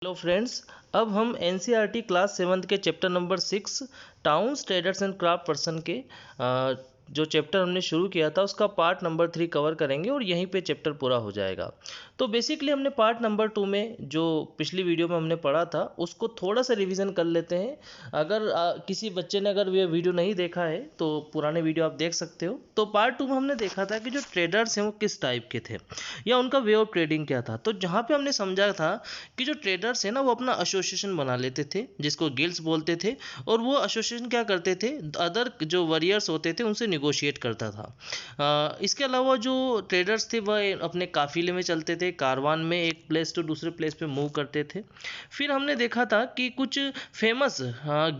Hello friends, अब हम NCERT class 7 के chapter number 6 towns traders and craft person के जो चैप्टर हमने शुरू किया था उसका पार्ट नंबर 3 कवर करेंगे और यहीं पे चैप्टर पूरा हो जाएगा। तो बेसिकली हमने पार्ट नंबर 2 में जो पिछली वीडियो में हमने पढ़ा था उसको थोड़ा सा रिवीजन कर लेते हैं। अगर किसी बच्चे ने अगर ये वीडियो नहीं देखा है तो पुराने वीडियो आप देख सकते हो। तो पार्ट 2 में हमने देखा था कि जो ट्रेडर्स हैं वो किस टाइप के थे या उनका वे ऑफ ट्रेडिंग क्या था। तो जहाँ पे हमने समझा था कि जो ट्रेडर्स है ना वो अपना एसोसिएशन बना लेते थे जिसको गिल्ड्स बोलते थे, और वो एसोसिएशन क्या करते थे, अदर जो वॉरियर्स होते थे उनसे निगोशिएट करता था। इसके अलावा जो ट्रेडर्स थे वह अपने काफिले में चलते थे, कारवान में एक प्लेस टू दूसरे प्लेस पे मूव करते थे। फिर हमने देखा था कि कुछ फेमस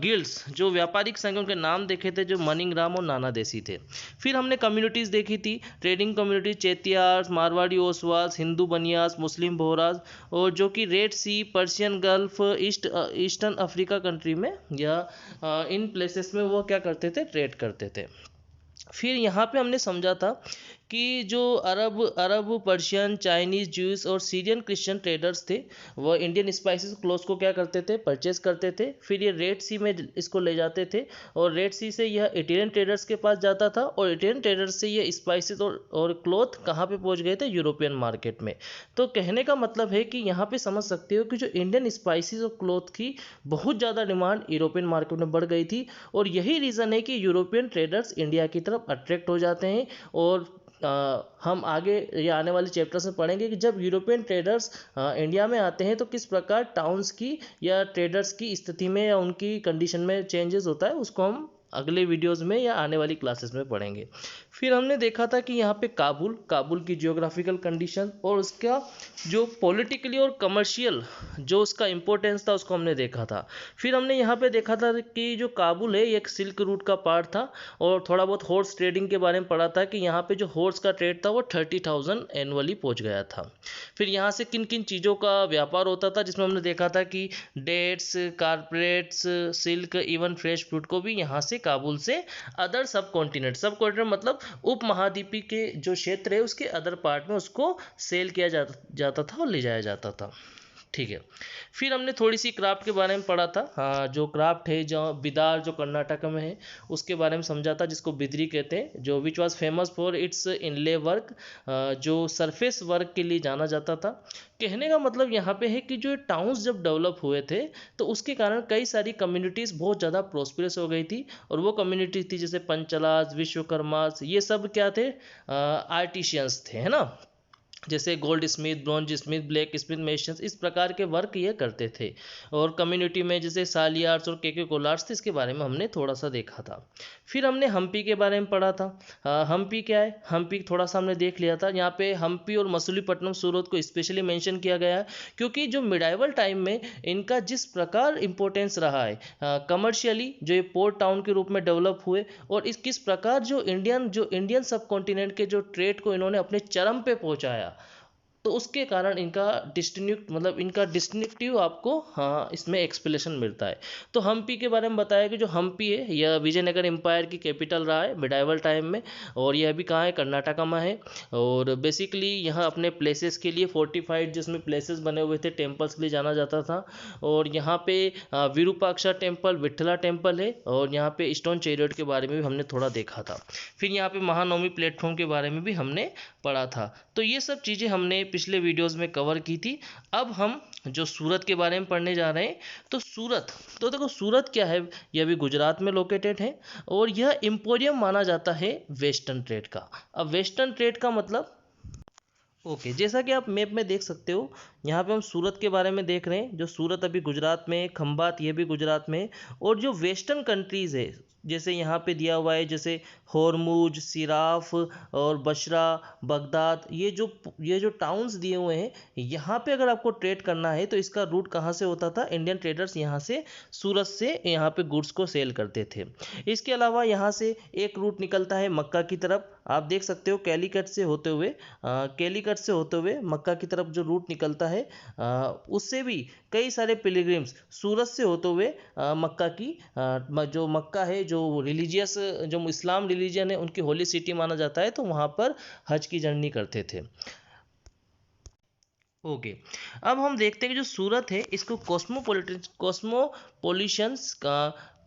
गिल्ड्स जो व्यापारिक संघों के नाम देखे थे जो मनिंगराम और नाना देसी थे। फिर हमने कम्युनिटीज़ देखी थी, trading community, Chettiars, Marwari Oswas, Hindu Banias, Muslim Bohras, और जो कि red sea, Persian gulf, eastern Africa country में या इन प्लेसेस में वो क्या करते थे, ट्रेड करते थे। फिर यहाँ पे हमने समझा था कि जो अरब पर्शियन, चाइनीज़, ज्यूस और सीरियन क्रिश्चियन ट्रेडर्स थे वह इंडियन स्पाइसेस क्लोथ्स को क्या करते थे, परचेज करते थे। फिर ये रेड सी में इसको ले जाते थे और रेड सी से यह इटालियन ट्रेडर्स के पास जाता था और इटालियन ट्रेडर्स से ये स्पाइसेस और क्लोथ कहाँ पे पहुँच गए थे, यूरोपियन मार्केट में। तो कहने का मतलब है कि यहाँ पे समझ सकते हो कि जो इंडियन स्पाइसेस और क्लोथ की बहुत ज़्यादा डिमांड यूरोपियन मार्केट में बढ़ गई थी, और यही रीज़न है कि यूरोपियन ट्रेडर्स इंडिया की तरफ अट्रैक्ट हो जाते हैं। और हम आगे ये आने वाले चैप्टर्स में पढ़ेंगे कि जब यूरोपियन ट्रेडर्स इंडिया में आते हैं तो किस प्रकार टाउन्स की या ट्रेडर्स की स्थिति में या उनकी कंडीशन में चेंजेस होता है, उसको हम अगले वीडियोस में या आने वाली क्लासेस में पढ़ेंगे। फिर हमने देखा था कि यहाँ पे काबुल की जियोग्राफिकल कंडीशन और उसका जो पॉलिटिकली और कमर्शियल जो उसका इम्पोर्टेंस था उसको हमने देखा था। फिर हमने यहाँ पे देखा था कि जो काबुल है ये एक सिल्क रूट का पार्ट था, और थोड़ा बहुत हॉर्स ट्रेडिंग के बारे में पढ़ा था कि यहाँ पे जो हॉर्स का ट्रेड था वो 30,000 एनुअली पहुँच गया था। फिर यहाँ से किन किन चीज़ों का व्यापार होता था, जिसमें हमने देखा था कि dates, carpets, silk, even fresh fruit को भी यहाँ से काबुल से अदर सब कॉन्टिनेंट मतलब उप महाद्वीपीय के जो क्षेत्र है उसके अदर पार्ट में उसको सेल किया जाता था और ले जाया जाता था। ठीक है। फिर हमने थोड़ी सी क्राफ्ट के बारे में पढ़ा था। हाँ, जो क्राफ्ट है जो बिदार जो कर्नाटक में है उसके बारे में समझा था, जिसको बिदरी कहते हैं, जो which was famous for its inlay work, जो सरफेस वर्क के लिए जाना जाता था। कहने का मतलब यहाँ पे है कि जो टाउन्स जब डेवलप हुए थे तो उसके कारण कई सारी कम्युनिटीज़ बहुत ज़्यादा प्रोस्पेरस हो गई थी, और वो कम्युनिटी थी जैसे पंचलाज, विश्वकर्मास, ये सब क्या थे, आर्टिशियंस थे, है ना। जैसे goldsmith, bronze smith, blacksmith, masons, इस प्रकार के वर्क ये करते थे। और कम्युनिटी में जैसे सालियार्स और केके कोलार्स थे, इसके बारे में हमने थोड़ा सा देखा था। फिर हमने हम्पी के बारे में पढ़ा था। हम्पी क्या है, हम्पी थोड़ा सा हमने देख लिया था। यहाँ पे हम्पी और मसूलीपट्टनम सूरत को स्पेशली मेंशन किया गया है क्योंकि जो मिडाइवल टाइम में इनका जिस प्रकार इंपॉर्टेंस रहा है कमर्शियली, जो ये पोर्ट टाउन के रूप में डेवलप हुए, और इस किस प्रकार जो इंडियन सब कॉन्टिनेंट के जो ट्रेड को इन्होंने अपने चरम पे पहुंचाया, तो उसके कारण इनका डिस्टिंक्टिव आपको हाँ इसमें एक्सप्लेनेशन मिलता है। तो हम्पी के बारे में बताया कि जो हम्पी है यह विजयनगर एम्पायर की कैपिटल रहा है मिडाइवल टाइम में, और यह भी कहाँ है, कर्नाटका में है। और बेसिकली यहाँ अपने प्लेसेस के लिए फोर्टिफाइड जिसमें प्लेसेस बने हुए थे, टेम्पल्स के लिए जाना जाता था। और यहाँ पे विरूपाक्षा टेम्पल, विट्ठला टेम्पल है, और यहाँ पे स्टोन चैरियट के बारे में भी हमने थोड़ा देखा था। फिर यहाँ पे महानवमी प्लेटफॉर्म के बारे में भी हमने पढ़ा था। तो ये सब चीज़ें हमने पिछले वीडियोस में कवर की थी। अब हम जो सूरत के बारे में पढ़ने जा रहे हैं। तो देखो सूरत क्या है, यह भी गुजरात में लोकेटेड है, और यह एम्पोरियम माना जाता है वेस्टर्न ट्रेड का। अब वेस्टर्न ट्रेड का मतलब जैसा कि आप मैप में देख सकते हो, यहाँ पे हम सूरत के बारे में देख रहे हैं। जो सूरत अभी गुजरात में, खंबात ये भी गुजरात में, और जो वेस्टर्न कंट्रीज़ है जैसे यहाँ पे दिया हुआ है, जैसे होरमुज, सिराफ और बशरा, बगदाद, ये जो टाउन्स दिए हुए हैं, यहाँ पे अगर आपको ट्रेड करना है तो इसका रूट कहाँ से होता था, इंडियन ट्रेडर्स यहाँ से सूरत से यहाँ पे गुड्स को सेल करते थे। इसके अलावा यहाँ से एक रूट निकलता है मक्का की तरफ, आप देख सकते हो कैलीकट से होते हुए मक्का की तरफ जो रूट निकलता है, उससे भी कई सारे पिलग्रिम्स सूरत से होते हुए मक्का की जो मक्का है, जो रिलीजियस जो इस्लाम रिलीजन है उनकी होली सिटी माना जाता है, तो वहाँ पर हज की जर्नी करते थे। ओके। अब हम देखते हैं कि जो सूरत है इसको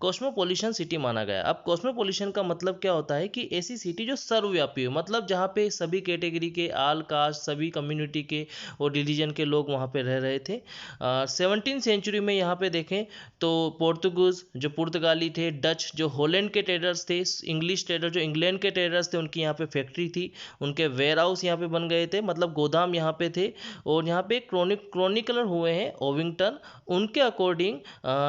कॉस्मोपोलिशन सिटी माना गया। अब कॉस्मोपोलिशन का मतलब क्या होता है कि ऐसी सिटी जो सर्वव्यापी हो, मतलब जहाँ पे सभी कैटेगरी के, आल कास्ट, सभी कम्युनिटी के और रिलीजन के लोग वहाँ पे रह रहे थे। 17वीं सेंचुरी में यहाँ पे देखें तो पोर्तुगीज जो पुर्तगाली थे, डच जो हॉलैंड के ट्रेडर्स थे, इंग्लिश ट्रेडर जो इंग्लैंड के ट्रेडर्स थे, उनकी यहाँ पे फैक्ट्री थी, उनके वेयर हाउस यहाँ पे बन गए थे, मतलब गोदाम यहाँ पे थे। और यहाँ पे क्रॉनिकलर हुए हैं ओविंगटन, उनके अकॉर्डिंग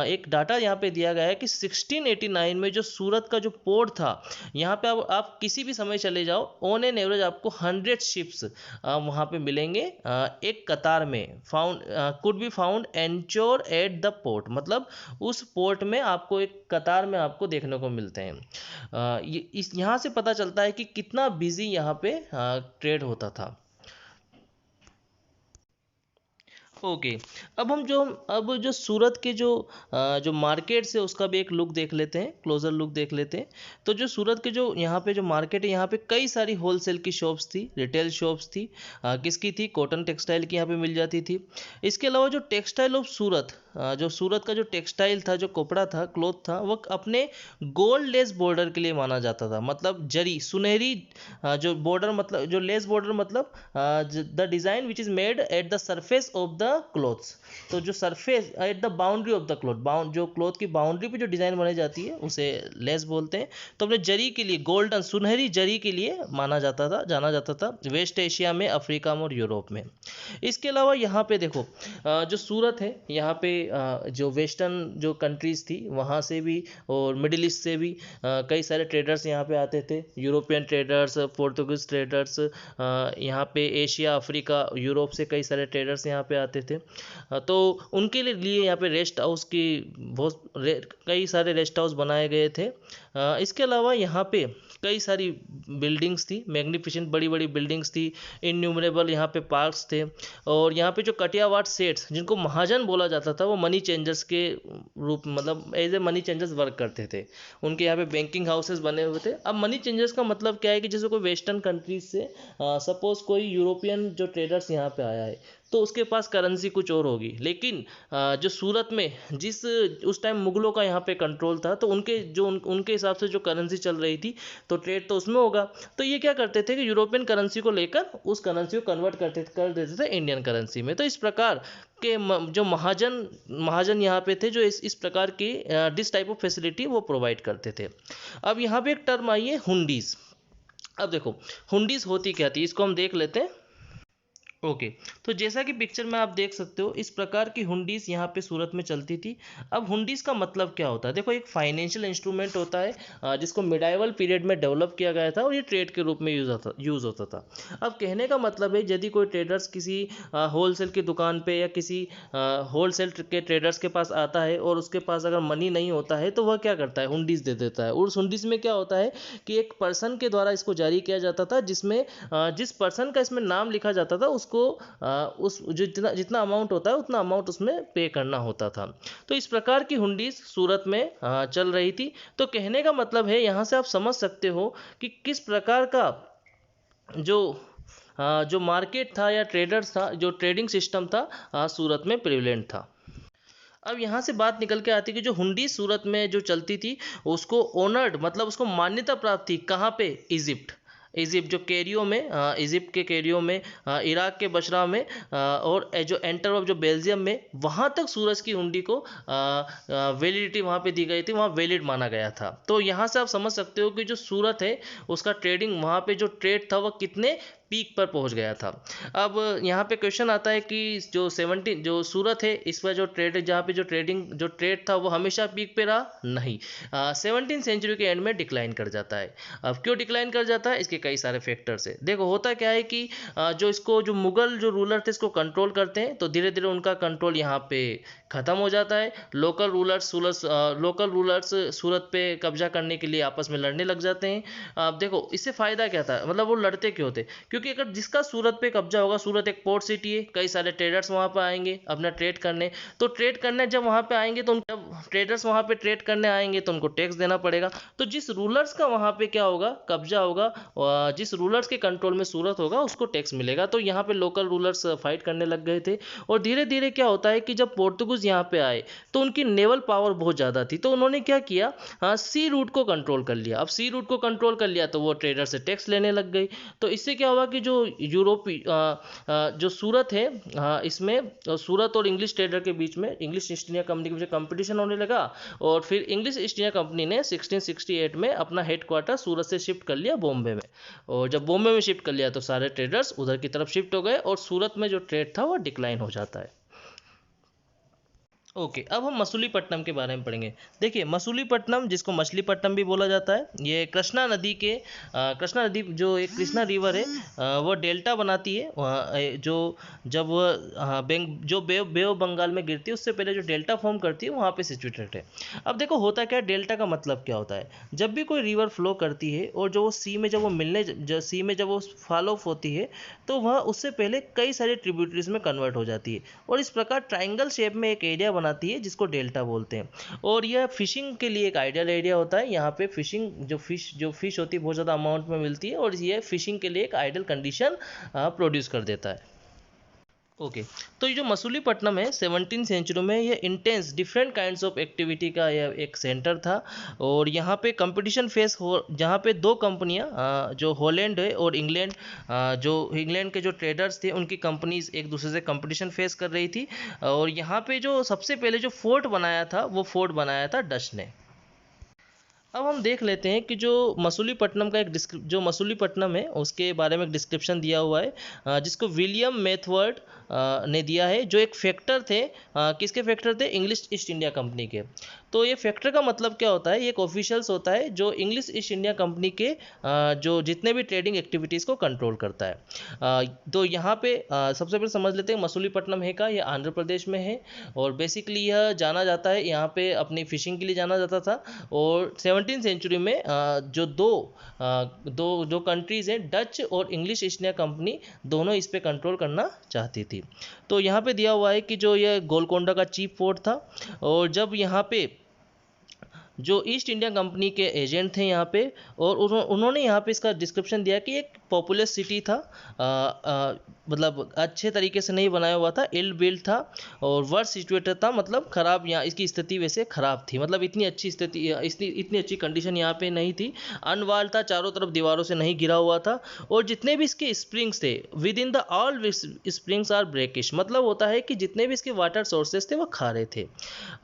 एक डाटा यहाँ पे दिया गया है कि 1689 में जो सूरत का जो पोर्ट था, यहाँ पे अब आप किसी भी समय चले जाओ, ऑन एन एवरेज आपको 100 शिप्स वहाँ पे मिलेंगे एक कतार में, could be found anchored at the port, मतलब उस पोर्ट में आपको एक कतार में आपको देखने को मिलते हैं। इस यहाँ से पता चलता है कि कितना बिजी यहाँ पे ट्रेड होता था। ओके। अब जो सूरत के जो मार्केट्स है उसका भी एक लुक देख लेते हैं, क्लोजर लुक देख लेते हैं। तो जो सूरत के जो यहाँ पे जो मार्केट है, यहाँ पे कई सारी होलसेल की शॉप्स थी, रिटेल शॉप्स थी। किसकी थी? कॉटन टेक्सटाइल की यहाँ पे मिल जाती थी। इसके अलावा जो टेक्सटाइल ऑफ सूरत, जो सूरत का जो टेक्सटाइल था, जो कपड़ा था, क्लॉथ था, वह अपने गोल्ड लेस बॉर्डर के लिए माना जाता था। मतलब जरी सुनहरी जो बॉर्डर, मतलब जो लेस बॉर्डर, मतलब the design which is made at the surface of the clothes. तो जो surface at the boundary of the cloth, जो क्लॉथ की बाउंड्री पे जो डिज़ाइन बनाई जाती है उसे लेस बोलते हैं। तो अपने जरी के लिए, गोल्डन सुनहरी जरी के लिए माना जाता था, जाना जाता था वेस्ट एशिया में, अफ्रीका में और यूरोप में। इसके अलावा यहाँ पे देखो जो सूरत है, यहाँ पे जो वेस्टर्न जो कंट्रीज़ थी वहाँ से भी और मिडिल ईस्ट से भी कई सारे ट्रेडर्स यहाँ पे आते थे, यूरोपियन ट्रेडर्स, पोर्तुगीज ट्रेडर्स, यहाँ पे एशिया, अफ्रीका, यूरोप से कई सारे ट्रेडर्स यहाँ पे आते थे। तो उनके लिए यहाँ पे रेस्ट हाउस की कई सारे रेस्ट हाउस बनाए गए थे। इसके अलावा यहाँ पे कई सारी बिल्डिंग्स थी, मैग्निफिसेंट बड़ी बड़ी बिल्डिंग्स थी, इन्यूमरेबल यहाँ पे पार्क्स थे। और यहाँ पे जो कटियावाड़ सेट्स, जिनको महाजन बोला जाता था, वो मनी चेंजर्स के रूप, मतलब as a money changers work करते थे। उनके यहाँ पे बैंकिंग हाउसेस बने हुए थे। अब मनी चेंजर्स का मतलब क्या है कि जैसे कोई वेस्टर्न कंट्रीज से सपोज कोई यूरोपियन जो ट्रेडर्स यहाँ पे आया है, तो उसके पास करेंसी कुछ और होगी, लेकिन जो सूरत में उस टाइम मुगलों का यहाँ पे कंट्रोल था, तो उनके हिसाब से जो करेंसी चल रही थी, तो ट्रेड तो उसमें होगा। तो ये क्या करते थे कि यूरोपियन करेंसी को लेकर उस करेंसी को कन्वर्ट कर देते थे इंडियन करेंसी में। तो इस प्रकार के जो महाजन यहाँ पे थे, जो इस प्रकार की दिस टाइप ऑफ फैसिलिटी वो प्रोवाइड करते थे। अब यहाँ पे एक टर्म आई है हुंडीज। अब देखो हुंडीज होती क्या थी, इसको हम देख लेते हैं। ओके। तो जैसा कि पिक्चर में आप देख सकते हो, इस प्रकार की हुंडीज यहाँ पे सूरत में चलती थी। अब हुंडीज का मतलब क्या होता है? देखो, एक फाइनेंशियल इंस्ट्रूमेंट होता है जिसको मिडाइवल पीरियड में डेवलप किया गया था, और ये ट्रेड के रूप में यूज होता था। अब कहने का मतलब है, यदि कोई ट्रेडर्स किसी होलसेल की दुकान पे या किसी होलसेल के ट्रेडर्स के पास आता है और उसके पास अगर मनी नहीं होता है, तो वह क्या करता है? हुंडीज दे देता है। और उस हुंडीज में क्या होता है कि एक पर्सन के द्वारा इसको जारी किया जाता था, जिसमें जिस पर्सन का इसमें नाम लिखा जाता था, उसको उस जितना जितना अमाउंट होता है उतना अमाउंट उसमें पे करना होता था। तो इस प्रकार की हुंडीज सूरत में चल रही थी। तो कहने का मतलब है, यहाँ से आप समझ सकते हो कि किस प्रकार का जो मार्केट था या ट्रेडर्स था, जो ट्रेडिंग सिस्टम था, सूरत में प्रिवेलेंट था। अब यहाँ से बात निकल के आती है कि जो हुंडी सूरत में जो चलती थी, उसको ऑनर्ड, मतलब उसको मान्यता प्राप्त थी कहाँ पे? इजिप्ट जो कैरियो में, इजिप्ट के कैरियो में, इराक के बशरा में, और जो एंटरवर्प जो बेल्जियम में, वहाँ तक सूरज की हुंडी को वैलिडिटी वहाँ पे दी गई थी, वहाँ वैलिड माना गया था। तो यहाँ से आप समझ सकते हो कि जो सूरत है उसका ट्रेडिंग, वहाँ पे जो ट्रेड था वह कितने पीक पर पहुंच गया था। अब यहाँ पे क्वेश्चन आता है कि जो सूरत है, इस पर जो ट्रेड, जहाँ पे जो ट्रेड था वो हमेशा पीक पे रहा? नहीं, 17वीं सेंचुरी के एंड में डिक्लाइन कर जाता है। अब क्यों डिक्लाइन कर जाता है? इसके कई सारे फैक्टर्स है। देखो, होता क्या है कि जो मुगल जो रूलर थे इसको कंट्रोल करते हैं, तो धीरे धीरे उनका कंट्रोल यहाँ पे खत्म हो जाता है। लोकल रूलर्स सूरत पे कब्जा करने के लिए आपस में लड़ने लग जाते हैं। अब देखो, इससे फ़ायदा क्या था, मतलब वो लड़ते क्यों थे? क्योंकि अगर जिसका सूरत पे कब्जा होगा, सूरत एक पोर्ट सिटी है, कई सारे ट्रेडर्स वहाँ पर आएंगे अपना ट्रेड करने, तो ट्रेड करने जब वहाँ पे आएंगे तो जब ट्रेडर्स वहाँ पे ट्रेड करने आएंगे तो उनको टैक्स देना पड़ेगा। तो जिस रूलर्स का वहाँ पे क्या होगा, कब्जा होगा, जिस रूलर्स के कंट्रोल में सूरत होगा उसको टैक्स मिलेगा। तो यहाँ पे लोकल रूलर्स फाइट करने लग गए थे। और धीरे धीरे क्या होता है कि जब पोर्तुगीज यहाँ पे आए तो उनकी नेवल पावर बहुत ज़्यादा थी, तो उन्होंने क्या किया, सी रूट को कंट्रोल कर लिया। अब सी रूट को कंट्रोल कर लिया तो वो ट्रेडर से टैक्स लेने लग गई। तो इससे क्या हुआ कि जो यूरोपी जो सूरत है, इसमें सूरत और इंग्लिश ट्रेडर के बीच में, इंग्लिश ईस्ट इंडिया कंपनी के बीच कंपटीशन होने लगा। और फिर इंग्लिश ईस्ट इंडिया कंपनी ने 1668 में अपना हेडक्वार्टर सूरत से शिफ्ट कर लिया बॉम्बे में। और जब बॉम्बे में शिफ्ट कर लिया तो सारे ट्रेडर्स उधर की तरफ शिफ्ट हो गए और सूरत में जो ट्रेड था वो डिक्लाइन हो जाता है। ओके, अब हम मसूलीपट्टनम के बारे में पढ़ेंगे। देखिए, मसूलीपट्टनम जिसको मछलीपट्टनम भी बोला जाता है, ये कृष्णा नदी के कृष्णा नदी जो एक कृष्णा रिवर है, वो डेल्टा बनाती है। जो जब वह जो बे ऑफ बंगाल में गिरती है उससे पहले जो डेल्टा फॉर्म करती है वहाँ पे सिचुएटेड है। अब देखो होता क्या है, डेल्टा का मतलब क्या होता है, जब भी कोई रिवर फ्लो करती है और जो वो सी में जब वो सी में जब वो फॉल ऑफ होती है तो वह उससे पहले कई सारे ट्रिब्यूटरीज में कन्वर्ट हो जाती है और इस प्रकार ट्राइंगल शेप में एक एरिया बनाती है जिसको डेल्टा बोलते हैं। और यह फिशिंग के लिए एक आइडियल एरिया होता है। यहाँ पे फिशिंग जो फिश होती है बहुत ज़्यादा अमाउंट में मिलती है और ये फिशिंग के लिए एक आइडियल कंडीशन प्रोड्यूस कर देता है। ओके, तो ये जो मसूलीपट्टनम है 17वीं सेंचुरी में ये intense different kinds of activity का यह एक सेंटर था। और यहाँ पे कंपटीशन फेस हो, जहाँ पे दो कंपनियाँ जो हॉलैंड है और इंग्लैंड, जो इंग्लैंड के जो ट्रेडर्स थे उनकी कंपनीज एक दूसरे से कंपटीशन फेस कर रही थी। और यहाँ पे जो सबसे पहले जो फोर्ट बनाया था वो फोर्ट बनाया था डच ने। अब हम देख लेते हैं कि जो मसूलीपट्टनम का जो मसूलीपट्टनम है उसके बारे में एक डिस्क्रिप्शन दिया हुआ है, जिसको विलियम मेथवर्ड ने दिया है, जो एक फैक्टर थे। किसके फैक्टर थे? इंग्लिश ईस्ट इंडिया कंपनी के। तो ये फैक्टर का मतलब क्या होता है, ये एक ऑफिशियल्स होता है जो इंग्लिश ईस्ट इंडिया कंपनी के जो जितने भी ट्रेडिंग एक्टिविटीज़ को कंट्रोल करता है। तो यहाँ पे सबसे पहले समझ लेते हैं मसूलीपट्टनम है का, ये आंध्र प्रदेश में है। और बेसिकली यह जाना जाता है, यहाँ पे अपनी फिशिंग के लिए जाना जाता था। और 17वीं सेंचुरी में जो दो कंट्रीज़ हैं, डच और इंग्लिश ईस्ट इंडिया कंपनी, दोनों इस पे कंट्रोल करना चाहती थी। तो यहाँ पे दिया हुआ है कि जो ये गोलकोंडा का चीफ फोर्ट था। और जब यहाँ पे जो ईस्ट इंडिया कंपनी के एजेंट थे यहाँ पे, और उन्होंने यहाँ पे इसका डिस्क्रिप्शन दिया कि एक पॉपुलस सिटी था, मतलब अच्छे तरीके से नहीं बनाया हुआ था, इल बिल्ड था और वर्स्ट सिचुएटेड था, मतलब ख़राब, यहाँ इसकी स्थिति वैसे ख़राब थी, मतलब इतनी अच्छी स्थिति, इतनी अच्छी कंडीशन यहाँ पे नहीं थी। अनवाल था, चारों तरफ दीवारों से नहीं घिरा हुआ था। और जितने भी इसके स्प्रिंग्स थे, with in the all springs are brackish, मतलब होता है कि जितने भी इसके वाटर सोर्सेज थे वो खारे थे।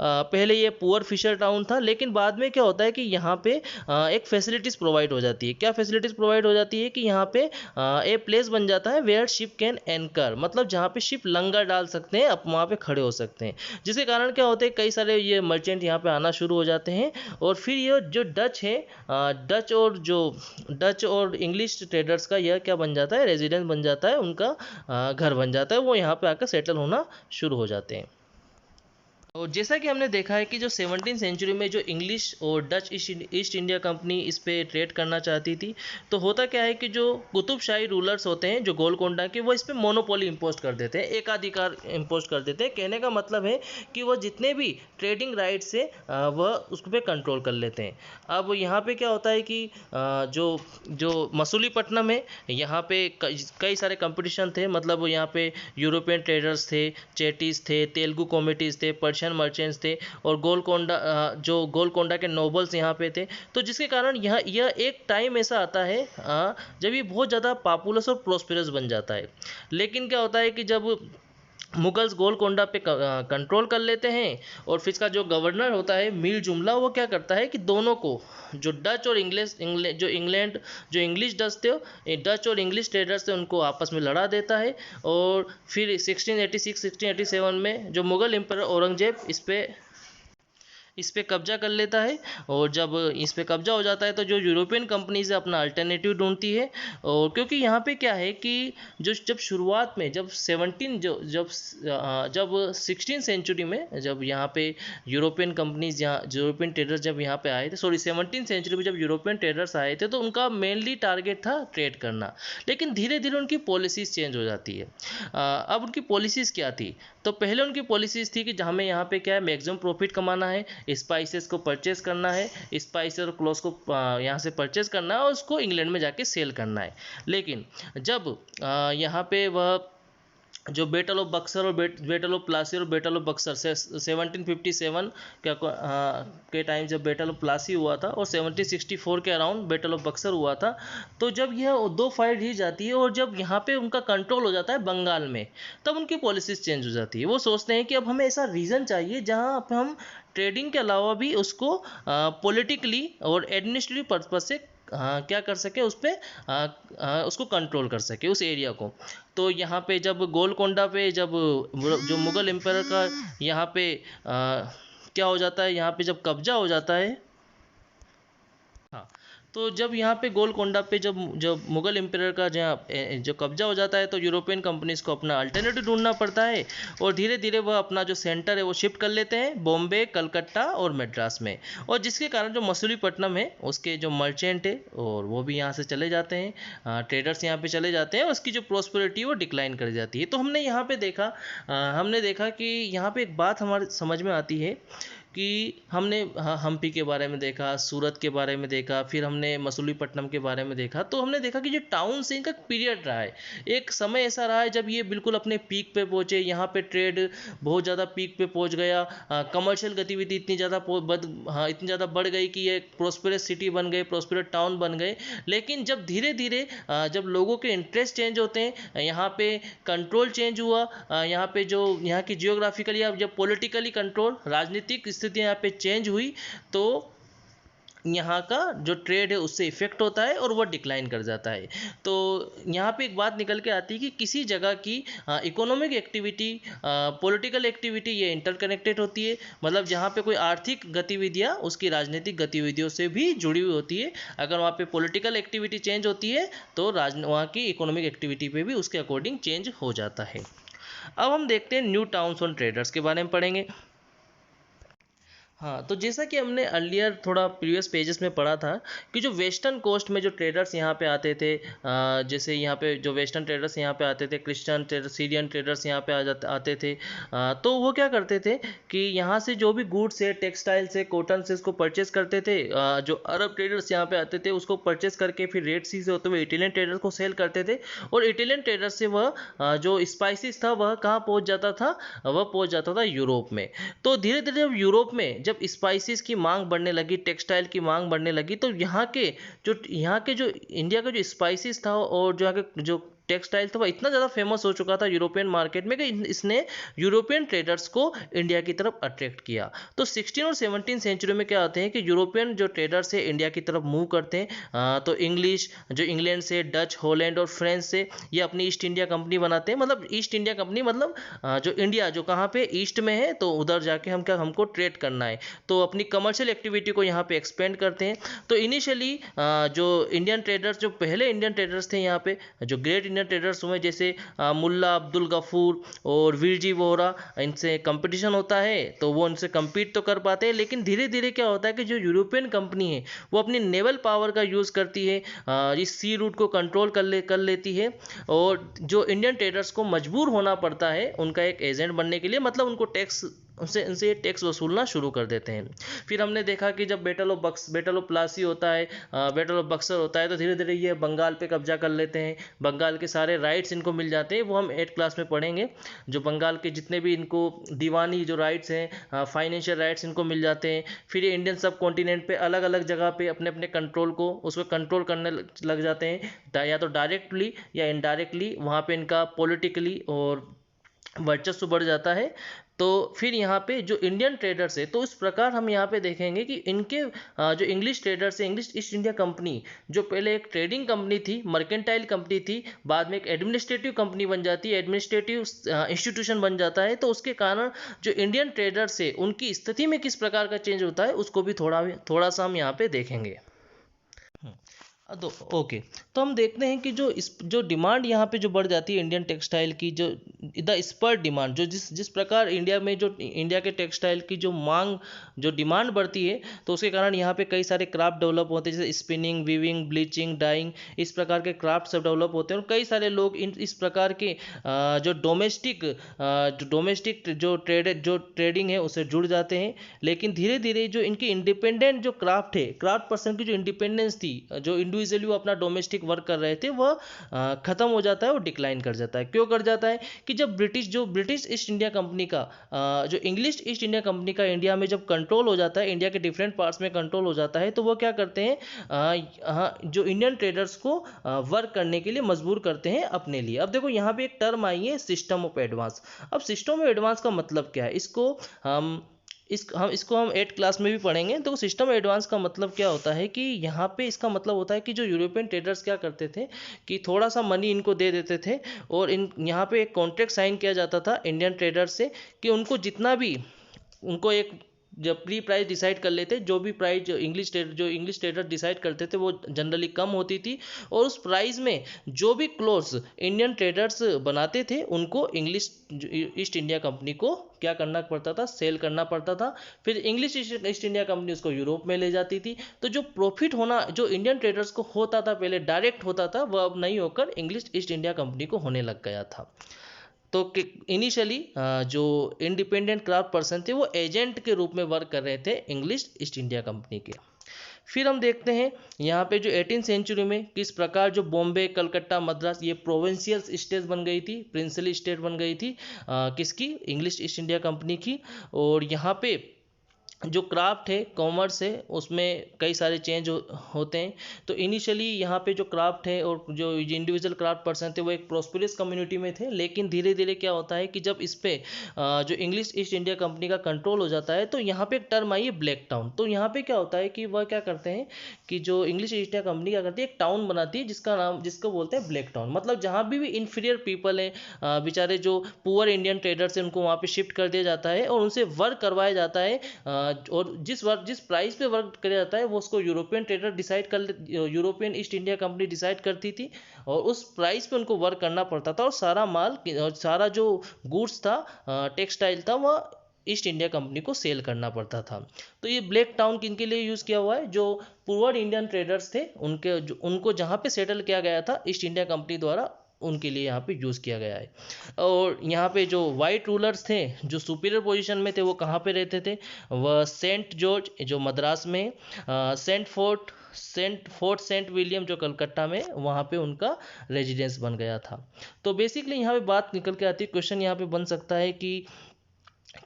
पहले ये पुअर फिशर टाउन था, लेकिन बाद में क्या होता है कि यहाँ पे एक फैसिलिटीज़ प्रोवाइड हो जाती है। क्या फैसिलिटीज़ प्रोवाइड हो जाती है कि यहाँ पे एक प्लेस बन जाता है वेयर शिप कैन एंकर, मतलब जहाँ पे शिप लंगर डाल सकते हैं, अब वहाँ पे खड़े हो सकते हैं। जिसके कारण क्या होते हैं, कई सारे ये मर्चेंट यहाँ पे आना शुरू हो जाते हैं। और फिर ये जो डच है, डच और इंग्लिश ट्रेडर्स का यह क्या बन जाता है, रेजिडेंस बन जाता है, उनका घर बन जाता है, वो यहाँ पे आकर सेटल होना शुरू हो जाते हैं। और जैसा कि हमने देखा है कि जो 17वीं सेंचुरी में जो इंग्लिश और डच ईस्ट इंडिया कंपनी इस पे ट्रेड करना चाहती थी, तो होता क्या है कि जो कुतुबशाही रूलर्स होते हैं जो गोलकोंडा के, वो इस पे मोनोपोली इम्पोज कर देते हैं, एकाधिकार इम्पोज कर देते हैं। कहने का मतलब है कि वह जितने भी ट्रेडिंग राइट्स से वह उस पर कंट्रोल कर लेते हैं। अब यहाँ पे क्या होता है कि जो मसूलीपट्टनम है, यहाँ पे कई सारे कंपटीशन थे, मतलब यहाँ पे यूरोपियन ट्रेडर्स थे, चेटीज थे, तेलुगु कॉमिटीज थे, पर्शियन मर्चेंट्स थे, और गोलकोंडा के नोबल्स यहाँ पे थे। तो जिसके कारण यह एक टाइम ऐसा आता है जब ये बहुत ज़्यादा पॉपुलस और प्रोस्पेरस बन जाता है। लेकिन क्या होता है कि जब मुगल्स गोलकोंडा पे कंट्रोल कर लेते हैं, और फिर इसका जो गवर्नर होता है मीर जुमला, वो क्या करता है कि दोनों को, जो डच और जो इंग्लिश डच और इंग्लिश ट्रेडर्स थे, उनको आपस में लड़ा देता है। और फिर 1686-1687 में जो मुगल एम्पर औरंगजेब इस पे इस पे कब्जा कर लेता है। और जब इस पे कब्जा हो जाता है तो जो यूरोपियन कंपनीज अपना अल्टरनेटिव ढूंढती है। और क्योंकि यहाँ पे क्या है कि जो जब शुरुआत में जब 17 जो जब 16 सेंचुरी में जब यहाँ पे यूरोपियन कंपनीज यहाँ यूरोपियन ट्रेडर्स जब यहाँ पे आए थे, सॉरी 17 सेंचुरी में जब यूरोपियन ट्रेडर्स आए थे तो उनका मेनली टारगेट था ट्रेड करना। लेकिन धीरे धीरे उनकी पॉलिसीज चेंज हो जाती है। अब उनकी पॉलिसीज क्या थी? तो पहले उनकी पॉलिसीज थी कि हमें यहाँ पे क्या है, मैक्सिमम प्रॉफिट कमाना है, स्पाइसेस को परचेस करना है, स्पाइसेस और क्लोथ को यहाँ से परचेस करना है और उसको इंग्लैंड में जाके सेल करना है। लेकिन जब यहाँ पे वह जो बैटल ऑफ बक्सर और बैटल ऑफ प्लासी और बैटल ऑफ बक्सर से 1757 के टाइम जब बैटल ऑफ प्लासी हुआ था और 1764 के अराउंड बैटल ऑफ बक्सर हुआ था, तो जब यह दो फाइट ही जाती है और जब यहाँ पे उनका कंट्रोल हो जाता है बंगाल में, तब उनकी पॉलिसीज चेंज हो जाती है। वो सोचते हैं कि अब हमें ऐसा रीजन चाहिए जहाँ पे हम ट्रेडिंग के अलावा भी उसको पॉलिटिकली और एडमिनिस्ट्रेटिव पर्पज से क्या कर सके, उस पर उसको कंट्रोल कर सके उस एरिया को। तो यहाँ पे जब गोलकोंडा पे जब जो मुगल एम्पायर का यहाँ पे क्या हो जाता है, यहाँ पे जब कब्जा हो जाता है, हाँ, तो जब यहाँ पे गोलकोंडा पे जब जब मुगल एम्पायर का जहाँ जो कब्जा हो जाता है तो यूरोपियन कंपनीज को अपना अल्टरनेटिव ढूंढना पड़ता है। और धीरे धीरे वह अपना जो सेंटर है वो शिफ्ट कर लेते हैं बॉम्बे, कलकत्ता और मद्रास में। और जिसके कारण जो मसूलीपट्टनम है उसके जो मर्चेंट है और वो भी यहाँ से चले जाते हैं, ट्रेडर्स यहाँ पे चले जाते हैं, उसकी जो प्रोस्पेरिटी वो डिक्लाइन कर जाती है। तो हमने यहाँ पे देखा हमने देखा कि यहाँ पे एक बात हमारे समझ में आती है कि हमने हम्पी के बारे में देखा, सूरत के बारे में देखा, फिर हमने मसूलीपट्टनम के बारे में देखा। तो हमने देखा कि जो टाउन से इनका पीरियड रहा है, एक समय ऐसा रहा है जब ये बिल्कुल अपने पीक पे पहुँचे, यहाँ पे ट्रेड बहुत ज़्यादा पीक पे पहुँच गया, कमर्शियल गतिविधि इतनी ज़्यादा इतनी ज़्यादा बढ़ गई कि ये प्रोस्पेरस सिटी बन गए, प्रोस्पेरस टाउन बन गए। लेकिन जब धीरे धीरे जब लोगों के इंटरेस्ट चेंज होते हैं, यहाँ पे कंट्रोल चेंज हुआ, यहाँ पे जो यहाँ की जियोग्राफिकली अब जब पॉलिटिकली कंट्रोल, राजनीतिक स्थितियाँ यहाँ पे चेंज हुई, तो यहाँ का जो ट्रेड है उससे इफेक्ट होता है और वह डिक्लाइन कर जाता है। तो यहाँ पे एक बात निकल के आती है कि किसी जगह की इकोनॉमिक एक्टिविटी, पॉलिटिकल एक्टिविटी ये इंटरकनेक्टेड होती है। मतलब जहाँ पे कोई आर्थिक गतिविधियाँ उसकी राजनीतिक गतिविधियों से भी जुड़ी हुई होती है। अगर वहाँ पे पॉलिटिकल एक्टिविटी चेंज होती है तो वहाँ की इकोनॉमिक एक्टिविटी पे भी उसके अकॉर्डिंग चेंज हो जाता है। अब हम देखते हैं न्यू टाउन्स ऑन ट्रेडर्स के बारे में पढ़ेंगे। हाँ, तो जैसा कि हमने अर्लियर थोड़ा प्रीवियस पेजेस में पढ़ा था कि जो वेस्टर्न कोस्ट में जो ट्रेडर्स यहाँ पे आते थे, जैसे यहाँ पे जो वेस्टर्न ट्रेडर्स यहाँ पे आते थे, क्रिश्चियन ट्रेडर्स, सीरियन ट्रेडर्स यहाँ पे आते थे, तो वो क्या करते थे कि यहाँ से जो भी गुड्स है, टेक्सटाइल से, कॉटन से, उसको परचेस करते थे। जो अरब ट्रेडर्स यहाँ पे आते थे उसको परचेस करके फिर रेड सी से होते हुए इटालियन ट्रेडर्स को सेल करते थे। और इटालियन ट्रेडर्स से वह जो स्पाइसेस था वह कहाँ पहुँच जाता था, वह पहुँच जाता था यूरोप में। तो धीरे धीरे जब यूरोप में जब स्पाइसेस की मांग बढ़ने लगी, टेक्सटाइल की मांग बढ़ने लगी, तो यहाँ के जो इंडिया का जो स्पाइसेस था और जो यहाँ के जो टेक्सटाइल था वह इतना ज़्यादा फेमस हो चुका था यूरोपियन मार्केट में कि इसने यूरोपियन ट्रेडर्स को इंडिया की तरफ अट्रैक्ट किया। तो 16 और 17 सेंचुरी में क्या होते हैं कि यूरोपियन जो ट्रेडर्स है इंडिया की तरफ मूव करते हैं। तो इंग्लिश जो इंग्लैंड से, डच, हॉलैंड और फ्रेंच से ये अपनी ईस्ट इंडिया कंपनी बनाते हैं। मतलब ईस्ट इंडिया कंपनी मतलब जो इंडिया जो कहाँ पे ईस्ट में है तो उधर जाके हमको ट्रेड करना है, तो अपनी कमर्शियल एक्टिविटी को यहाँ पे एक्सपेंड करते हैं। तो इनिशियली जो इंडियन ट्रेडर्स, जो पहले इंडियन ट्रेडर्स थे यहाँ पे, जो ग्रेट इंडियन ट्रेडर्स हुए जैसे मुल्ला अब्दुल गफूर और वीरजी वोहरा, इनसे कंपटीशन होता है तो वो इनसे compete तो कर पाते हैं। लेकिन धीरे धीरे क्या होता है कि जो यूरोपियन कंपनी है वो अपनी नेवल पावर का यूज़ करती है, इस सी रूट को कंट्रोल कर लेती है। और जो इंडियन ट्रेडर्स को मजबूर होना पड़ता है उनका एक एजेंट बनने के लिए, मतलब उनको टैक्स उनसे टैक्स वसूलना शुरू कर देते हैं। फिर हमने देखा कि जब बैटल ऑफ प्लासी होता है, बैटल ऑफ बक्सर होता है, तो धीरे धीरे ये बंगाल पे कब्जा कर लेते हैं। बंगाल के सारे राइट्स इनको मिल जाते हैं, वो हम 8th क्लास में पढ़ेंगे। जो बंगाल के जितने भी इनको दीवानी जो राइट्स हैं, फाइनेंशियल राइट्स इनको मिल जाते हैं। फिर ये इंडियन सब कॉन्टिनेंट पे अलग अलग जगह पे अपने अपने कंट्रोल को उसको कंट्रोल करने लग जाते हैं, या तो डायरेक्टली या इनडायरेक्टली। वहाँ पे इनका पॉलिटिकली और वर्चस्व बढ़ जाता है। तो फिर यहाँ पे जो इंडियन ट्रेडर्स है, तो इस प्रकार हम यहाँ पे देखेंगे कि इनके जो इंग्लिश ट्रेडर्स है, इंग्लिश ईस्ट इंडिया कंपनी जो पहले एक ट्रेडिंग कंपनी थी, मर्केंटाइल कंपनी थी, बाद में एक एडमिनिस्ट्रेटिव कंपनी बन जाती है, एडमिनिस्ट्रेटिव इंस्टीट्यूशन बन जाता है। तो उसके कारण जो इंडियन ट्रेडर्स है उनकी स्थिति में किस प्रकार का चेंज होता है उसको भी थोड़ा सा हम यहाँ पे देखेंगे। तो ओके, तो हम देखते हैं कि जो डिमांड यहाँ पे जो बढ़ जाती है इंडियन टेक्सटाइल की, जो द स्पर्ट डिमांड, जो जिस प्रकार इंडिया में जो इंडिया के टेक्सटाइल की जो मांग, जो डिमांड बढ़ती है, तो उसके कारण यहाँ पे कई सारे क्राफ्ट डेवलप होते हैं, जैसे स्पिनिंग, वीविंग, ब्लीचिंग, डाइंग, इस प्रकार के क्राफ्ट सब डेवलप होते हैं। और कई सारे लोग इस प्रकार के जो डोमेस्टिक जो ट्रेडिंग है उससे जुड़ जाते हैं। लेकिन धीरे धीरे जो इनकी इंडिपेंडेंट जो क्राफ्ट है, क्राफ्ट पर्सन की जो इंडिपेंडेंस थी, जो इंडिविजुअली वो अपना डोमेस्टिक वर्क कर रहे थे, वह खत्म हो जाता है और डिक्लाइन कर जाता है। क्यों कर जाता है कि जब ब्रिटिश ईस्ट इंडिया कंपनी का जो इंग्लिश ईस्ट इंडिया कंपनी का इंडिया में जब कंट्रोल हो जाता है, इंडिया के डिफरेंट पार्ट्स में कंट्रोल हो जाता है, तो वो क्या करते हैं, जो इंडियन ट्रेडर्स को वर्क करने के लिए मजबूर करते हैं अपने लिए। अब देखो यहाँ पे एक टर्म आई है, सिस्टम ऑफ एडवांस। अब सिस्टम ऑफ एडवांस का मतलब क्या है, इसको हम 8 क्लास में भी पढ़ेंगे। तो सिस्टम एडवांस का मतलब क्या होता है कि यहाँ पे इसका मतलब होता है कि जो यूरोपियन ट्रेडर्स क्या करते थे कि थोड़ा सा मनी इनको दे देते थे, और यहाँ पे एक कॉन्ट्रैक्ट साइन किया जाता था इंडियन ट्रेडर्स से कि उनको जितना भी, उनको एक जब प्री प्राइस डिसाइड कर लेते, जो भी प्राइस जो इंग्लिश ट्रेडर डिसाइड करते थे वो जनरली कम होती थी, और उस प्राइस में जो भी क्लोथ्स इंडियन ट्रेडर्स बनाते थे उनको इंग्लिश ईस्ट इंडिया कंपनी को क्या करना पड़ता था, सेल करना पड़ता था। फिर इंग्लिश ईस्ट इंडिया कंपनी उसको यूरोप में ले जाती थी। तो जो प्रॉफिट होना जो इंडियन ट्रेडर्स को होता था पहले, डायरेक्ट होता था, वह अब नहीं होकर इंग्लिश ईस्ट इंडिया कंपनी को होने लग गया था। तो इनिशियली जो इंडिपेंडेंट क्राफ्ट पर्सन थे वो एजेंट के रूप में वर्क कर रहे थे इंग्लिश ईस्ट इंडिया कंपनी के। फिर हम देखते हैं यहाँ पे जो 18th सेंचुरी में किस प्रकार जो बॉम्बे, कलकत्ता, मद्रास, ये प्रोविंशियल स्टेट बन गई थी, प्रिंसली स्टेट बन गई थी, किसकी, इंग्लिश ईस्ट इंडिया कंपनी की। और यहाँ पे जो क्राफ्ट है, कॉमर्स है, उसमें कई सारे चेंज होते हैं। तो इनिशियली यहाँ पे जो क्राफ्ट है और जो इंडिविजुअल क्राफ्ट पर्सन थे वो एक प्रोस्पेरस कम्युनिटी में थे। लेकिन धीरे धीरे क्या होता है कि जब इस पे जो इंग्लिश ईस्ट इंडिया कंपनी का कंट्रोल हो जाता है, तो यहाँ पे एक टर्म आई है ब्लैक टाउन। तो यहाँ पे क्या होता है कि वह क्या करते हैं कि जो इंग्लिश ईस्ट इंडिया कंपनी क्या करती है, एक टाउन बनाती है जिसको बोलते हैं ब्लैक टाउन। मतलब जहाँ भी इंफीरियर पीपल है, बेचारे जो पुअर इंडियन ट्रेडर्स हैं, उनको वहाँ पे शिफ्ट कर दिया जाता है और उनसे वर्क करवाया जाता है। और जिस प्राइस पे वर्क किया जाता है वो उसको European trader decide European east India company decide करती थी, और उस प्राइस पे उनको वर्क करना पड़ता था। और सारा माल और सारा जो गुड्स था, टेक्सटाइल था, वह ईस्ट इंडिया कंपनी को सेल करना पड़ता था। तो ये ब्लैक टाउन किनके लिए यूज़ किया हुआ है, जो पुअर इंडियन ट्रेडर्स थे उनको जहाँ पे सेटल किया गया था ईस्ट इंडिया कंपनी द्वारा, उनके लिए यहाँ पे यूज़ किया गया है। और यहाँ पे जो वाइट रूलर्स थे जो सुपीरियर पोजीशन में थे, वो कहाँ पे रहते थे, वह सेंट जॉर्ज जो मद्रास में, सेंट विलियम जो कलकत्ता में, वहाँ पे उनका रेजिडेंस बन गया था। तो बेसिकली यहाँ पे बात निकल के आती है, क्वेश्चन यहाँ पे बन सकता है कि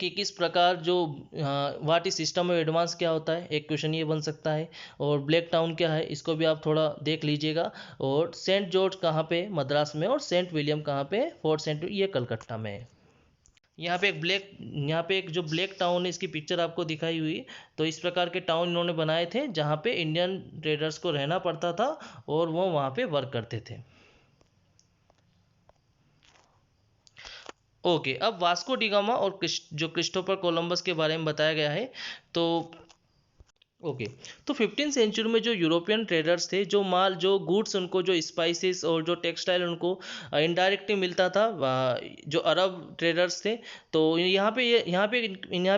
किस प्रकार जो what is system of advance क्या होता है, एक क्वेश्चन ये बन सकता है। और ब्लैक टाउन क्या है, इसको भी आप थोड़ा देख लीजिएगा। और सेंट जॉर्ज कहाँ पे, मद्रास में, और सेंट विलियम कहाँ पे, फोर्ट सेंट, ये कलकत्ता में है। यहाँ पे एक जो ब्लैक टाउन है, इसकी पिक्चर आपको दिखाई हुई। तो इस प्रकार के टाउन इन्होंने बनाए थे जहाँ पे इंडियन ट्रेडर्स को रहना पड़ता था और वो वहाँ पे वर्क करते थे। ओके, अब वास्को डिगामा और जो क्रिस्टोफर कोलंबस के बारे में बताया गया है। तो ओके, तो 15th सेंचुरी में जो यूरोपियन ट्रेडर्स थे, जो माल, जो गुड्स, उनको जो स्पाइसेस और जो टेक्सटाइल उनको इनडायरेक्टली मिलता था, जो अरब ट्रेडर्स थे। तो यहाँ पे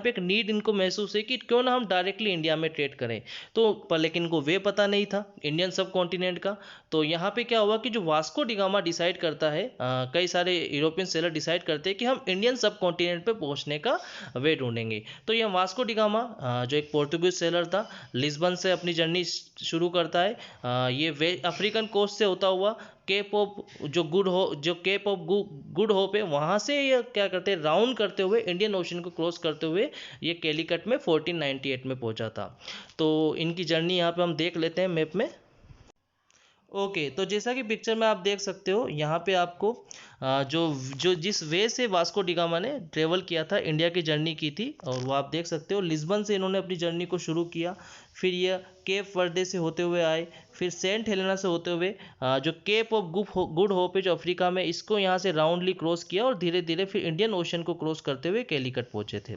एक नीड इनको महसूस है कि क्यों ना हम डायरेक्टली इंडिया में ट्रेड करें। तो पर लेकिन इनको वे पता नहीं था इंडियन सब कॉन्टिनेंट का। तो यहाँ पे क्या हुआ कि जो वास्को डिगामा डिसाइड करता है, कई सारे यूरोपियन सेलर डिसाइड करते हैं कि हम इंडियन सब कॉन्टिनेंट पे पहुँचने का वे ढूंढेंगे। तो यह वास्को डिगामा जो एक पोर्तुगीज सेलर था, लिस्बन से अपनी जर्नी शुरू करता है। ये अफ्रीकन कोस्ट से होता हुआ केप ऑफ गुड होप है, वहाँ से ये क्या करते हैं, राउंड करते हुए इंडियन ओशन को क्रॉस करते हुए ये कैलीकट में 1498 में पहुँचा था। तो इनकी जर्नी यहाँ पे हम देख लेते हैं मैप में। ओके, तो जैसा कि पिक्चर में आप देख सकते हो, यहाँ पे आपको जो जो जिस वे से वास्को डिगामा ने ट्रेवल किया था, इंडिया की जर्नी की थी, और वो आप देख सकते हो लिस्बन से इन्होंने अपनी जर्नी को शुरू किया। फिर ये केप वर्दे से होते हुए आए, फिर सेंट हेलेना से होते हुए जो केप ऑफ गुड होप है जो अफ्रीका में, इसको यहाँ से राउंडली क्रॉस किया और धीरे धीरे फिर इंडियन ओशन को क्रॉस करते हुए कैलिकट पहुँचे थे।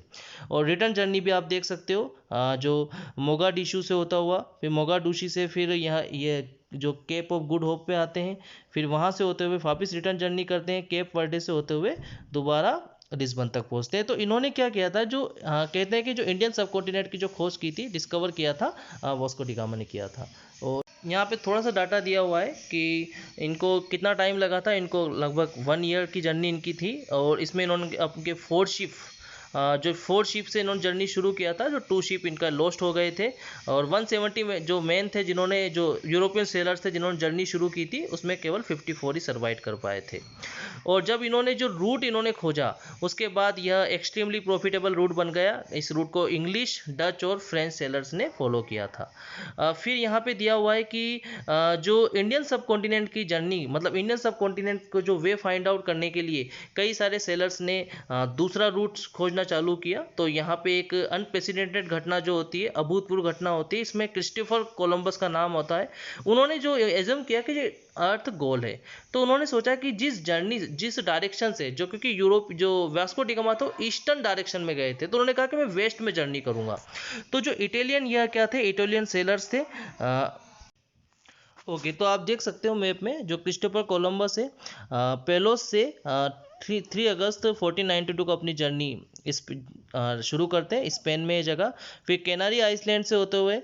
और रिटर्न जर्नी भी आप देख सकते हो, जो मोगाडिशु से होता हुआ, फिर मोगाडुशी से फिर यहाँ ये जो केप ऑफ गुड होप पे आते हैं, फिर वहाँ से होते हुए वापस रिटर्न जर्नी करते हैं, केप वर्डे से होते हुए दोबारा लिस्बन तक पहुँचते हैं। तो इन्होंने क्या किया था, जो कहते हैं कि जो इंडियन सब कॉन्टिनेंट की जो खोज की थी, डिस्कवर किया था, वास्को डी गामा ने किया था। और यहाँ पे थोड़ा सा डाटा दिया हुआ है कि इनको कितना टाइम लगा था। इनको लगभग 1 ईयर की जर्नी इनकी थी, और इसमें इन्होंने अपने 4 शिप जो 4 शिप से इन्होंने जर्नी शुरू किया था, जो 2 शिप इनका लॉस्ट हो गए थे, और 170 में जो मैन थे, जिन्होंने जो यूरोपियन सेलर्स थे जिन्होंने जर्नी शुरू की थी, उसमें केवल 54 ही सर्वाइव कर पाए थे। और जब इन्होंने जो रूट इन्होंने खोजा, उसके बाद यह एक्सट्रीमली प्रॉफिटेबल रूट बन गया। इस रूट को इंग्लिश, डच और फ्रेंच सेलर्स ने फॉलो किया था। फिर यहाँ पे दिया हुआ है कि जो इंडियन सब कॉन्टिनेंट की जर्नी, मतलब इंडियन सब कॉन्टिनेंट को जो वे फाइंड आउट करने के लिए कई सारे सेलर्स ने दूसरा रूट खोजना चालू किया। तो यहाँ पे एक अनप्रेसिडेंटेड घटना जो होती है, अभूतपूर्व घटना होती है, इसमें क्रिस्टोफर कोलंबस का नाम होता है। उन्होंने जो एज्यूम किया कि ये अर्थ गोल है, तो उन्होंने सोचा कि जिस डायरेक्शन से, जो क्योंकि यूरोप जो वास्को डी गामा तो ईस्टर्न डायरेक्शन में गए थे, तो उन्होंने कहा कि मैं वेस्ट में जर्नी करूंगा। तो जो इटालियन, यह क्या थे, इटालियन सेलर्स थे। ओके, तो आप देख सकते हो मैप में, जो क्रिस्टोफर कोलंबस है, पेलोस से 3 अगस्त 1492 को अपनी जर्नी इस शुरू करते हैं, स्पेन में ये जगह। फिर कैनारी आइसलैंड से होते हुए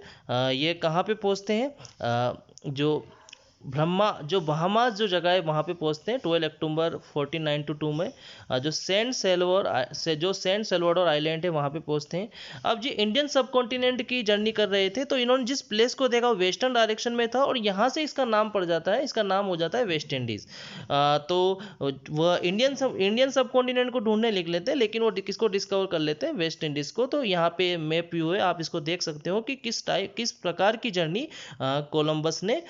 ये कहाँ पे पहुँचते हैं, जो बहामास जो जगह है वहाँ पे पहुँचते हैं 12 अक्टूबर 1492 में। जो सेंट सेल्वाडोर आइलैंड है वहाँ पे पहुँचते हैं। अब जी इंडियन सब कॉन्टिनेंट की जर्नी कर रहे थे, तो इन्होंने जिस प्लेस को देखा वो वेस्टर्न डायरेक्शन में था, और यहाँ से इसका नाम पड़ जाता है, इसका नाम हो जाता है वेस्ट इंडीज़। तो वह इंडियन सब कॉन्टिनेंट को ढूंढने निकले लेते हैं, लेकिन वो किसको डिस्कवर कर लेते हैं, वेस्ट इंडीज़ को। तो यहाँ पे मैप व्यू है, आप इसको देख सकते हो कि किस प्रकार की जर्नी कोलंबस ने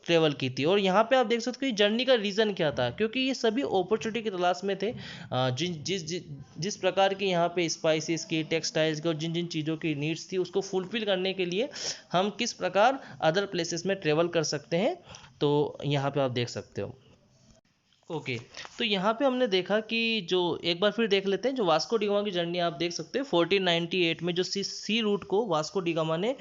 ट्रेवल की थी। और यहाँ पे आप देख सकते हो कि जर्नी का रीज़न क्या था, क्योंकि ये सभी अपॉर्चुनिटी की तलाश में थे। जिस प्रकार की यहाँ पे स्पाइसेस की, टेक्सटाइल्स की, और जिन जिन चीज़ों की नीड्स थी, उसको फुलफिल करने के लिए हम किस प्रकार अदर प्लेसेस में ट्रेवल कर सकते हैं, तो यहाँ पे आप देख सकते हो। ओके, तो यहाँ पे हमने देखा कि जो एक बार फिर देख लेते हैं, जो वास्को डी गामा की जर्नी आप देख सकते हो 1498 में जो सी रूट को वास्को डी गामा ने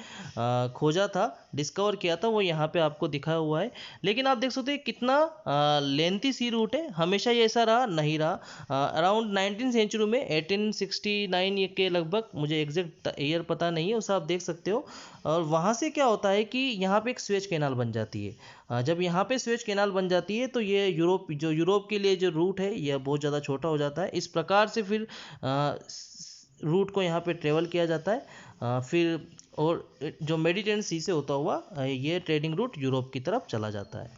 खोजा था, डिस्कवर किया था, वो यहाँ पे आपको दिखा हुआ है। लेकिन आप देख सकते हैं कितना लेंथी सी रूट है, हमेशा ये ऐसा रहा नहीं रहा। अराउंड 19 सेंचुरी में 1869 के लगभग, मुझे एग्जैक्ट ईयर पता नहीं है, उसे आप देख सकते हो। और वहाँ से क्या होता है कि यहाँ पे एक स्वेज कैनाल बन जाती है। जब यहाँ पे स्वेज कैनाल बन जाती है, तो ये यूरोप के लिए जो रूट है, यह बहुत ज़्यादा छोटा हो जाता है। इस प्रकार से फिर रूट को यहाँ पे ट्रेवल किया जाता है। फिर और जो मेडिटेरेनियन सी से होता हुआ ये ट्रेडिंग रूट यूरोप की तरफ चला जाता है।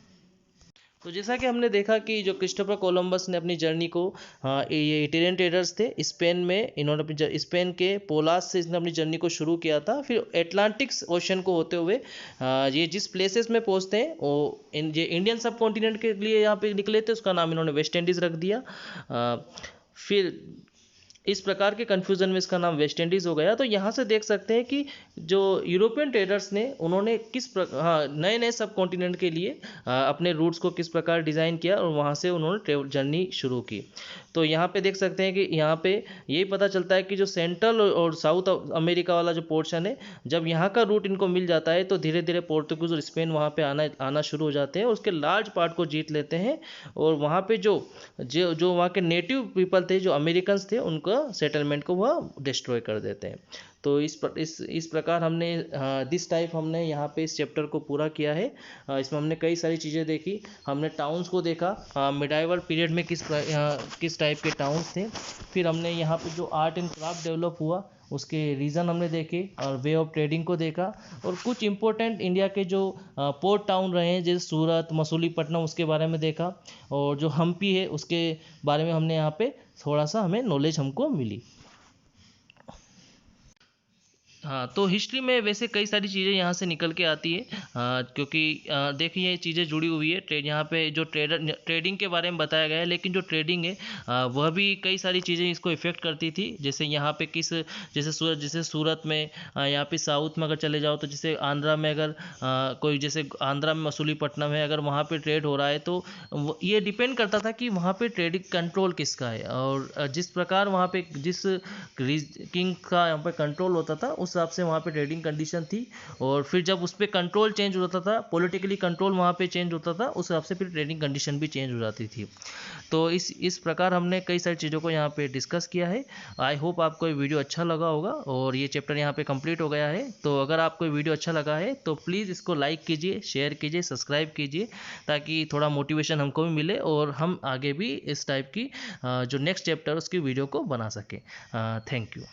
तो जैसा कि हमने देखा कि जो क्रिस्टोफर कोलंबस ने अपनी जर्नी को, ये इटालियन ट्रेडर्स थे स्पेन में, इन्होंने अपनी स्पेन के पोलास से इसने अपनी जर्नी को शुरू किया था। फिर एटलांटिक ओशन को होते हुए ये जिस प्लेसेस में पहुंचते हैं, वो ये इंडियन सब कॉन्टिनेंट के लिए यहाँ पे निकले थे, उसका नाम इन्होंने वेस्ट इंडीज़ रख दिया। फिर इस प्रकार के कन्फ्यूज़न में इसका नाम वेस्ट इंडीज़ हो गया। तो यहाँ से देख सकते हैं कि जो यूरोपियन ट्रेडर्स ने, उन्होंने नए नए सब कॉन्टिनेंट के लिए अपने रूट्स को किस प्रकार डिज़ाइन किया, और वहाँ से उन्होंने ट्रेवल जर्नी शुरू की। तो यहाँ पे देख सकते हैं कि यहाँ पे यही पता चलता है कि जो सेंट्रल और साउथ अमेरिका वाला जो पोर्शन है, जब यहाँ का रूट इनको मिल जाता है, तो धीरे धीरे पोर्तुगीज और स्पेन वहाँ पे आना शुरू हो जाते हैं, उसके लार्ज पार्ट को जीत लेते हैं। और वहाँ पे जो वहाँ के नेटिव पीपल थे, जो अमेरिकन्स थे, उनका सेटलमेंट को वह डिस्ट्रॉय कर देते हैं। तो इस प्रकार हमने दिस टाइप हमने यहाँ पे इस चैप्टर को पूरा किया है। इसमें हमने कई सारी चीज़ें देखी। हमने टाउन्स को देखा, मिडाइवल पीरियड में किस टाइप के टाउन्स थे। फिर हमने यहाँ पे जो आर्ट एंड क्राफ्ट डेवलप हुआ, उसके रीज़न हमने देखे, और वे ऑफ ट्रेडिंग को देखा। और कुछ इंपॉर्टेंट इंडिया के जो पोर्ट टाउन रहे हैं, जैसे सूरत, मसूलीपट्टनम, उसके बारे में देखा। और जो हम्पी है, उसके बारे में हमने यहाँ पे थोड़ा सा हमें नॉलेज हमको मिली। हाँ, तो हिस्ट्री में वैसे कई सारी चीज़ें यहाँ से निकल के आती है, क्योंकि देखिए ये चीज़ें जुड़ी हुई है ट्रेड, यहाँ पे जो ट्रेडिंग के बारे में बताया गया है, लेकिन जो ट्रेडिंग है वह भी कई सारी चीज़ें इसको इफ़ेक्ट करती थी। जैसे यहाँ पे जैसे सूरत में, यहाँ पे साउथ में अगर चले जाओ तो जैसे आंध्रा में, अगर कोई जैसे आंध्रा में मसूलीपट्टनम है, अगर वहाँ पे ट्रेड हो रहा है तो ये डिपेंड करता था कि वहाँ पे ट्रेडिंग कंट्रोल किसका है, और जिस प्रकार वहाँ पे जिस किंग का यहाँ पे कंट्रोल होता था उस हिसाब से वहाँ पे ट्रेडिंग कंडीशन थी। और फिर जब उस पर कंट्रोल चेंज होता था, पॉलिटिकली कंट्रोल वहाँ पे चेंज होता था, उस हिसाब से फिर ट्रेडिंग कंडीशन भी चेंज हो जाती थी। तो इस प्रकार हमने कई सारी चीज़ों को यहाँ पे डिस्कस किया है। आई होप आपको ये वीडियो अच्छा लगा होगा, और ये चैप्टर यहाँ पे कंप्लीट हो गया है। तो अगर आपको ये वीडियो अच्छा लगा है तो प्लीज़ इसको लाइक कीजिए, शेयर कीजिए, सब्सक्राइब कीजिए, ताकि थोड़ा मोटिवेशन हमको भी मिले और हम आगे भी इस टाइप की जो नेक्स्ट चैप्टर उसकी वीडियो को बना सकें। Thank you.